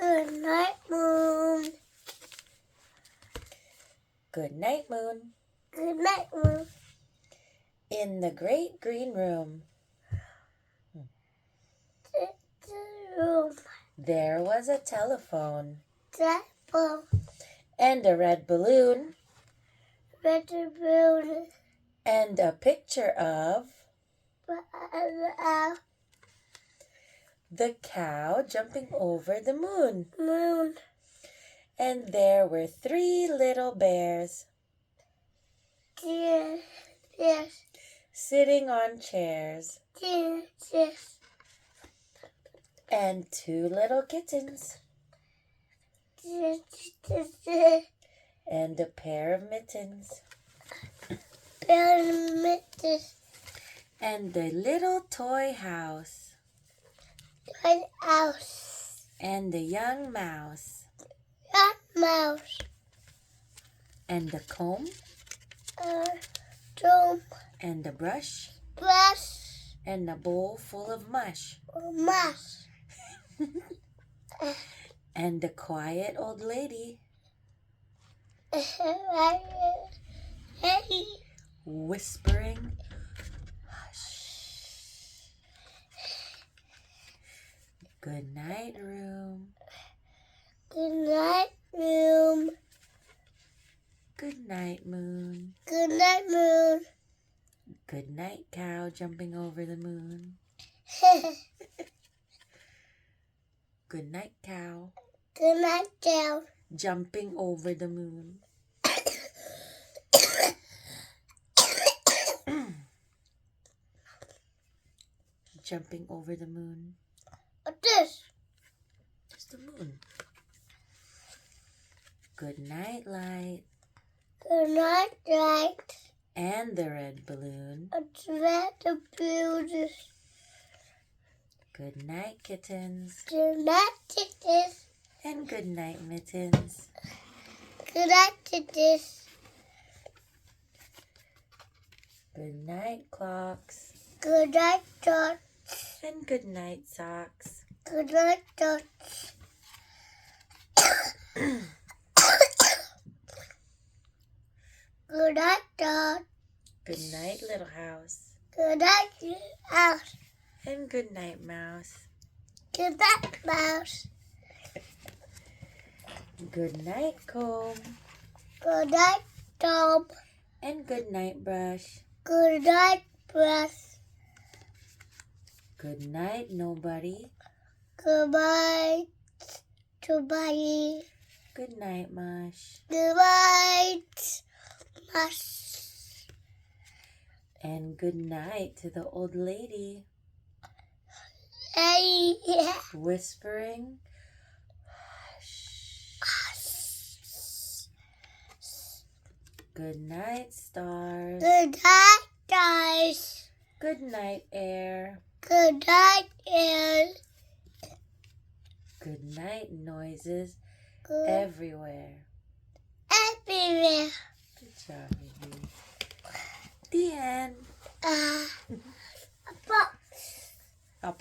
Good night, moon. Good night, moon. Good night, moon. In the great green room, The room. there was a telephone Telephone. and a red balloon Red balloon. and a picture of the cow jumping over the moon. Moon. And there were 3 little bears Yes. Yes. sitting on chairs Yes. Yes. and 2 little kittens Yes. Yes. and a pair of mittens Pyramids. and a little toy house White house. and a young mouse Rat mouse. and a comb Dome. and a brush Brush. and a bowl full of mush Mask. and a quiet old lady Hey. whispering, "Hush. Good night, room. Good night, room. Good night, moon. Good night, moon. Good night, cow jumping over the moon. Good night, cow Good night, cow. jumping over the moon." Jumping over the moon. What's this? It's the moon. Good night, light. Good night, light. And the red balloon. It's red balloon. Good night, kittens. Good night, kittens. And good night, mittens. Good night, kittens. Good night, clocks. Good night, dots. And good night, socks. Good night, dots. Good night, dots. Good night, little house. Good night, house. And good night, mouse. Good night, mouse. Good night, comb. Good night, Tom. And good night, brush. Good night, brush. Good night, nobody. Goodbye, goodbye. Good night, mush. Goodbye, mush. And good night to the old lady, Hey, whispering, "Hush." Good night, stars. good night, guys. Good night, air. Good night, air. Good night, noises Good everywhere. everywhere. Good job, baby. The end. But